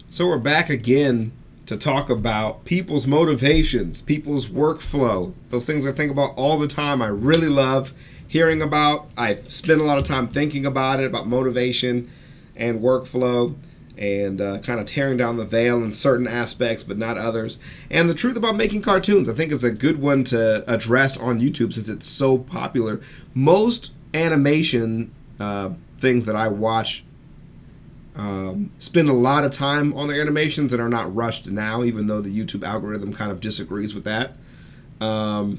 So we're back again to talk about people's motivations, people's workflow, those things I think about all the time. I really love hearing about. I spend a lot of time thinking about it, about motivation and workflow, and kind of tearing down the veil in certain aspects, but not others. And the truth about making cartoons, I think, is a good one to address on YouTube since it's so popular. Most animation things that I watch spend a lot of time on their animations and are not rushed now, even though the YouTube algorithm kind of disagrees with that. But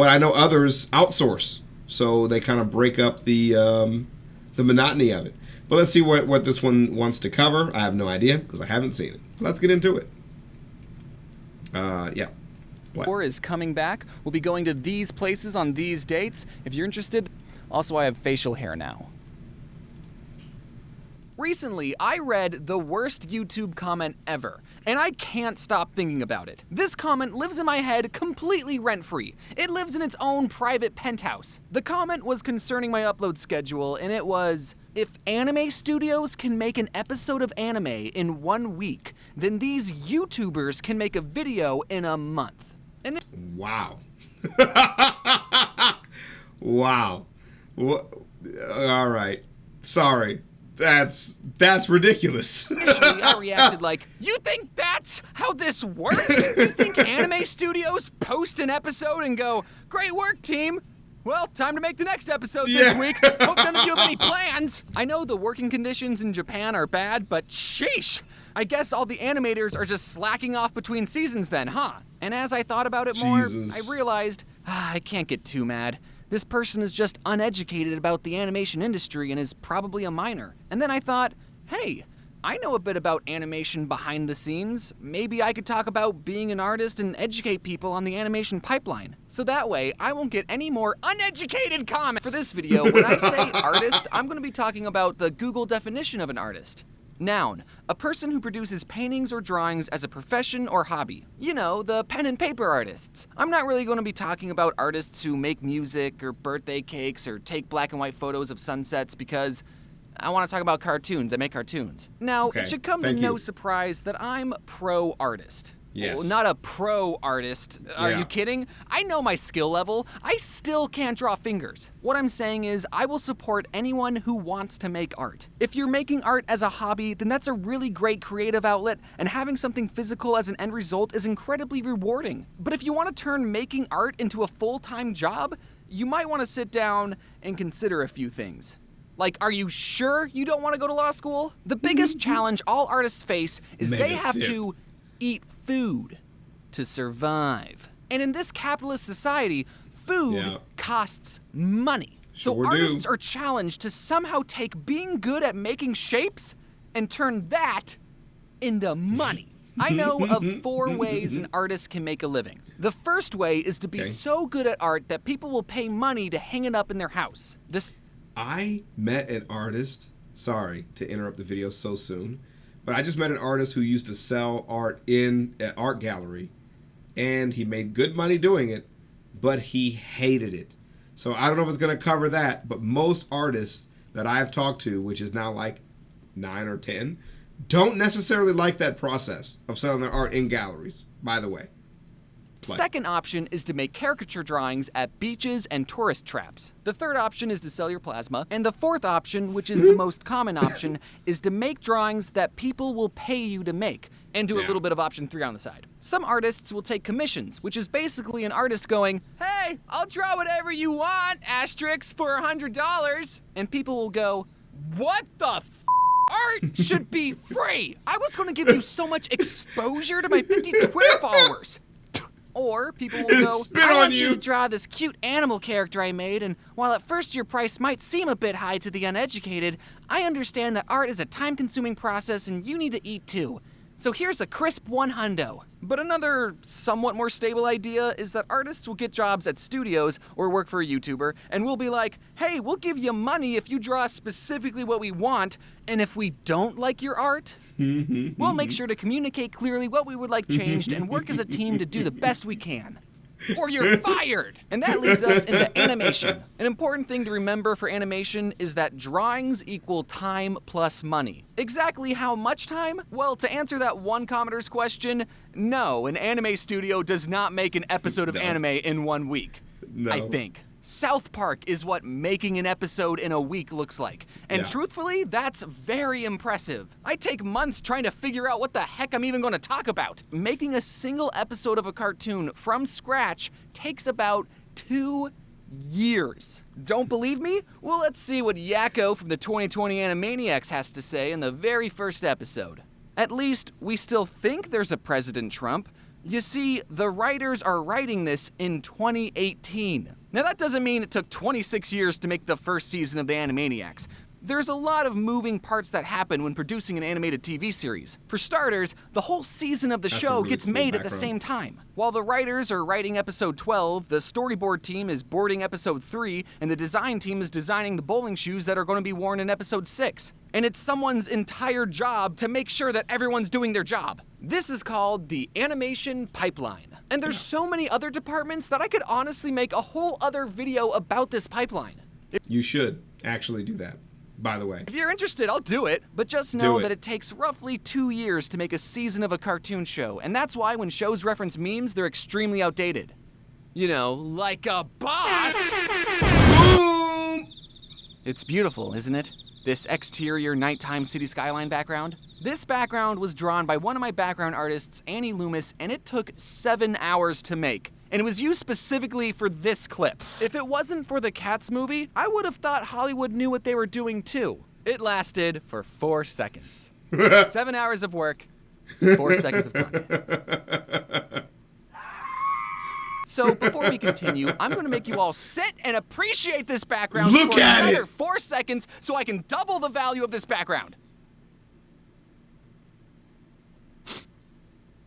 I know others outsource, so they kind of break up the monotony of it. But let's see what this one wants to cover. I have no idea because I haven't seen it. Let's get into it. Yeah. Or is coming back. We'll be going to these places on these dates. If you're interested. Also, I have facial hair now. Recently, I read the worst YouTube comment ever, and I can't stop thinking about it. This comment lives in my head completely rent-free. It lives in its own private penthouse. The comment was concerning my upload schedule, and it was, if anime studios can make an episode of anime in 1 week, then these YouTubers can make a video in a month. And wow. Wow. All right. Sorry. That's ridiculous. Initially, I reacted like, you think that's how this works? You think anime studios post an episode and go, great work, team? Well, time to make the next episode this week. Hope none of you have any plans. I know the working conditions in Japan are bad, but sheesh. I guess all the animators are just slacking off between seasons then, huh? And as I thought about it more, I realized, I can't get too mad. This person is just uneducated about the animation industry and is probably a minor. And then I thought, hey, I know a bit about animation behind the scenes. Maybe I could talk about being an artist and educate people on the animation pipeline. So that way, I won't get any more uneducated comments. For this video, when I say artist, I'm going to be talking about the Google definition of an artist. Noun, a person who produces paintings or drawings as a profession or hobby. You know, the pen and paper artists. I'm not really going to be talking about artists who make music or birthday cakes or take black and white photos of sunsets because I want to talk about cartoons. I make cartoons. Now, it should come to no surprise that I'm pro-artist. Yes. Well, not a pro artist. Are you kidding? I know my skill level. I still can't draw fingers. What I'm saying is I will support anyone who wants to make art. If you're making art as a hobby, then that's a really great creative outlet, and having something physical as an end result is incredibly rewarding. But if you want to turn making art into a full-time job, you might want to sit down and consider a few things. Like, are you sure you don't want to go to law school? The biggest challenge all artists face is they have to eat food to survive. And in this capitalist society, food costs money. So artists are challenged to somehow take being good at making shapes and turn that into money. I know of 4 ways an artist can make a living. The first way is to be so good at art that people will pay money to hang it up in their house. I met an artist, sorry to interrupt the video so soon, but I just met an artist who used to sell art in an art gallery, and he made good money doing it, but he hated it. So I don't know if it's going to cover that, but most artists that I've talked to, which is now like 9 or 10, don't necessarily like that process of selling their art in galleries, by the way. Second option is to make caricature drawings at beaches and tourist traps. The third option is to sell your plasma. And the fourth option, which is the most common option, is to make drawings that people will pay you to make, and do a little bit of option 3 on the side. Some artists will take commissions, which is basically an artist going, hey, I'll draw whatever you want, asterisks, for $100. And people will go, what the art should be free. I was going to give you so much exposure to my 50 Twitter followers. Or people will go, I want you to draw this cute animal character I made, and while at first your price might seem a bit high to the uneducated, I understand that art is a time-consuming process and you need to eat too. So here's a crisp $100. But another somewhat more stable idea is that artists will get jobs at studios or work for a YouTuber, and we'll be like, hey, we'll give you money if you draw specifically what we want, and if we don't like your art, we'll make sure to communicate clearly what we would like changed and work as a team to do the best we can. or you're fired. And that leads us into animation. An important thing to remember for animation is that drawings equal time plus money. Exactly how much time? Well, to answer that one commenter's question, no, an anime studio does not make an episode of anime in 1 week. No. I think. South Park is what making an episode in a week looks like. And truthfully, that's very impressive. I take months trying to figure out what the heck I'm even going to talk about. Making a single episode of a cartoon from scratch takes about 2 years. Don't believe me? Well, let's see what Yakko from the 2020 Animaniacs has to say in the very first episode. At least, we still think there's a President Trump. You see, the writers are writing this in 2018. Now that doesn't mean it took 26 years to make the first season of the Animaniacs. There's a lot of moving parts that happen when producing an animated TV series. For starters, the whole season of the show really gets cool made at background. the same time. While the writers are writing episode 12, the storyboard team is boarding episode 3, and the design team is designing the bowling shoes that are going to be worn in episode 6. And it's someone's entire job to make sure that everyone's doing their job. This is called the animation pipeline. And there's so many other departments that I could honestly make a whole other video about this pipeline. You should actually do that, by the way. If you're interested, I'll do it. But just know that it takes roughly 2 years to make a season of a cartoon show. And that's why when shows reference memes, they're extremely outdated. You know, like a boss. Boom! It's beautiful, isn't it? This exterior nighttime city skyline background. This background was drawn by one of my background artists, Annie Loomis, and it took 7 hours to make. And it was used specifically for this clip. If it wasn't for the Cats movie, I would have thought Hollywood knew what they were doing too. It lasted for 4 seconds. 7 hours of work, 4 seconds of content. So before we continue, I'm going to make you all sit and appreciate this background Look for at another it! 4 seconds so I can double the value of this background.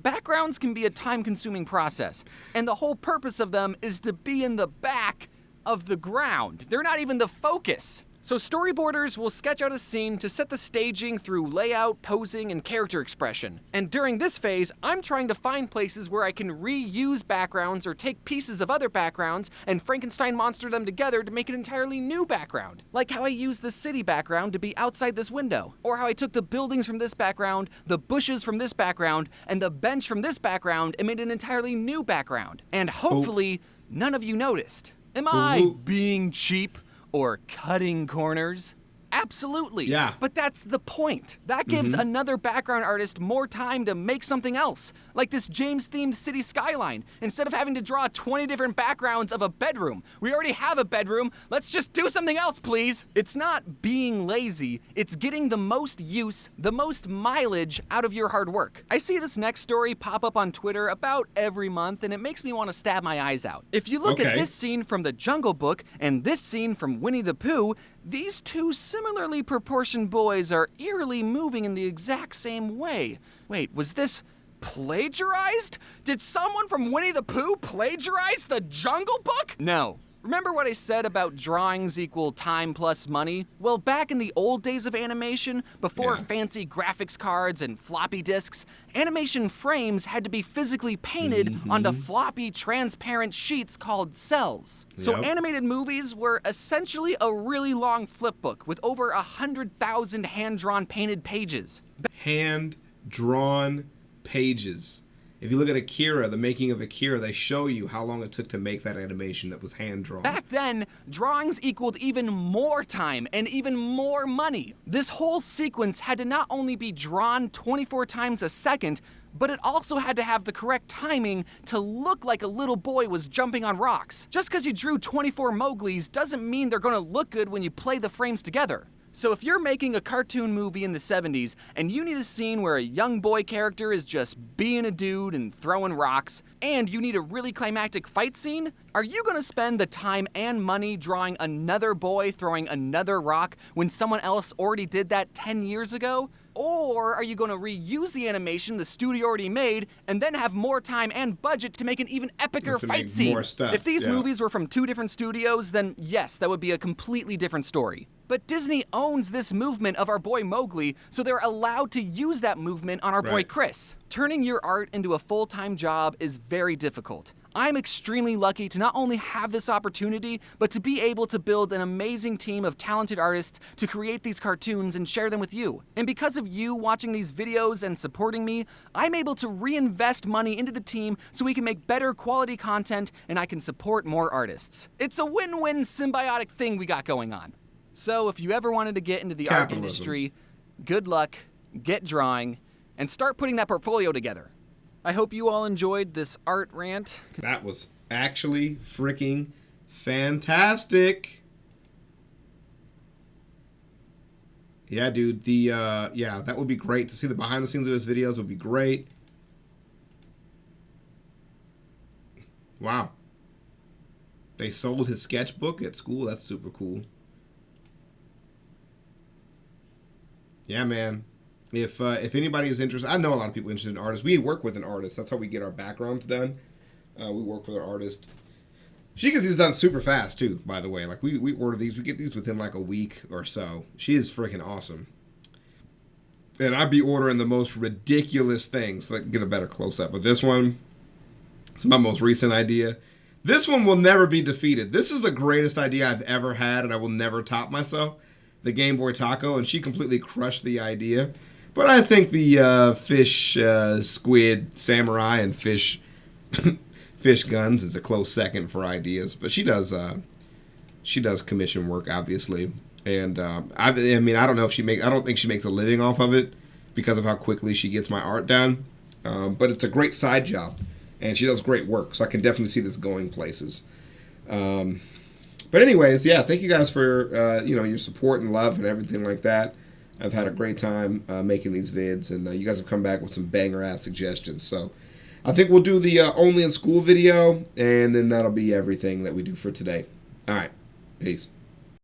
Backgrounds can be a time-consuming process, and the whole purpose of them is to be in the back of the ground. They're not even the focus. So storyboarders will sketch out a scene to set the staging through layout, posing, and character expression. And during this phase, I'm trying to find places where I can reuse backgrounds or take pieces of other backgrounds and Frankenstein monster them together to make an entirely new background. Like how I used the city background to be outside this window, or how I took the buildings from this background, the bushes from this background, and the bench from this background and made an entirely new background. And hopefully, none of you noticed. Am I being cheap? Or cutting corners? Absolutely. Yeah. But that's the point. That gives another background artist more time to make something else, like this James-themed city skyline. Instead of having to draw 20 different backgrounds of a bedroom. We already have a bedroom. Let's just do something else, please. It's not being lazy. It's getting the most use, the most mileage out of your hard work. I see this next story pop up on Twitter about every month, and it makes me want to stab my eyes out. If you look at this scene from The Jungle Book and this scene from Winnie the Pooh, these two similarly proportioned boys are eerily moving in the exact same way. Wait, was this plagiarized? Did someone from Winnie the Pooh plagiarize The Jungle Book? No. Remember what I said about drawings equal time plus money? Well, back in the old days of animation, before fancy graphics cards and floppy disks, animation frames had to be physically painted onto floppy transparent sheets called cells. So animated movies were essentially a really long flipbook with over 100,000 hand-drawn painted pages. Hand-drawn pages. If you look at Akira, the making of Akira, they show you how long it took to make that animation that was hand-drawn. Back then, drawings equaled even more time and even more money. This whole sequence had to not only be drawn 24 times a second, but it also had to have the correct timing to look like a little boy was jumping on rocks. Just because you drew 24 Mowglis doesn't mean they're gonna look good when you play the frames together. So if you're making a cartoon movie in the 70s and you need a scene where a young boy character is just being a dude and throwing rocks, and you need a really climactic fight scene, are you gonna spend the time and money drawing another boy throwing another rock when someone else already did that 10 years ago? Or are you going to reuse the animation the studio already made and then have more time and budget to make an even epicer fight scene? More stuff. If these movies were from 2 different studios, then yes, that would be a completely different story. But Disney owns this movement of our boy Mowgli, so they're allowed to use that movement on our boy Chris. Turning your art into a full-time job is very difficult. I'm extremely lucky to not only have this opportunity, but to be able to build an amazing team of talented artists to create these cartoons and share them with you. And because of you watching these videos and supporting me, I'm able to reinvest money into the team so we can make better quality content and I can support more artists. It's a win-win symbiotic thing we got going on. So if you ever wanted to get into the art industry, good luck, get drawing, and start putting that portfolio together. I hope you all enjoyed this art rant. That was actually freaking fantastic. Yeah, dude. That would be great to see the behind the scenes of his videos. Would be great. Wow. They sold his sketchbook at school. That's super cool. Yeah, man. If anybody is interested, I know a lot of people interested in artists. We work with an artist. That's how we get our backgrounds done. We work with an artist. She gets these done super fast, too, by the way. Like, we order these. We get these within, like, a week or so. She is freaking awesome. And I'd be ordering the most ridiculous things. Like, get a better close-up. But this one, it's my most recent idea. This one will never be defeated. This is the greatest idea I've ever had, and I will never top myself. The Game Boy Taco, and she completely crushed the idea. But I think the fish, squid, samurai, and fish guns is a close second for ideas. But she does commission work, obviously, and I don't know if I don't think she makes a living off of it because of how quickly she gets my art done. But it's a great side job, and she does great work. So I can definitely see this going places. But anyways, yeah, thank you guys for your support and love and everything like that. I've had a great time making these vids, and you guys have come back with some banger-ass suggestions. So I think we'll do the Only in School video, and then that'll be everything that we do for today. All right, peace.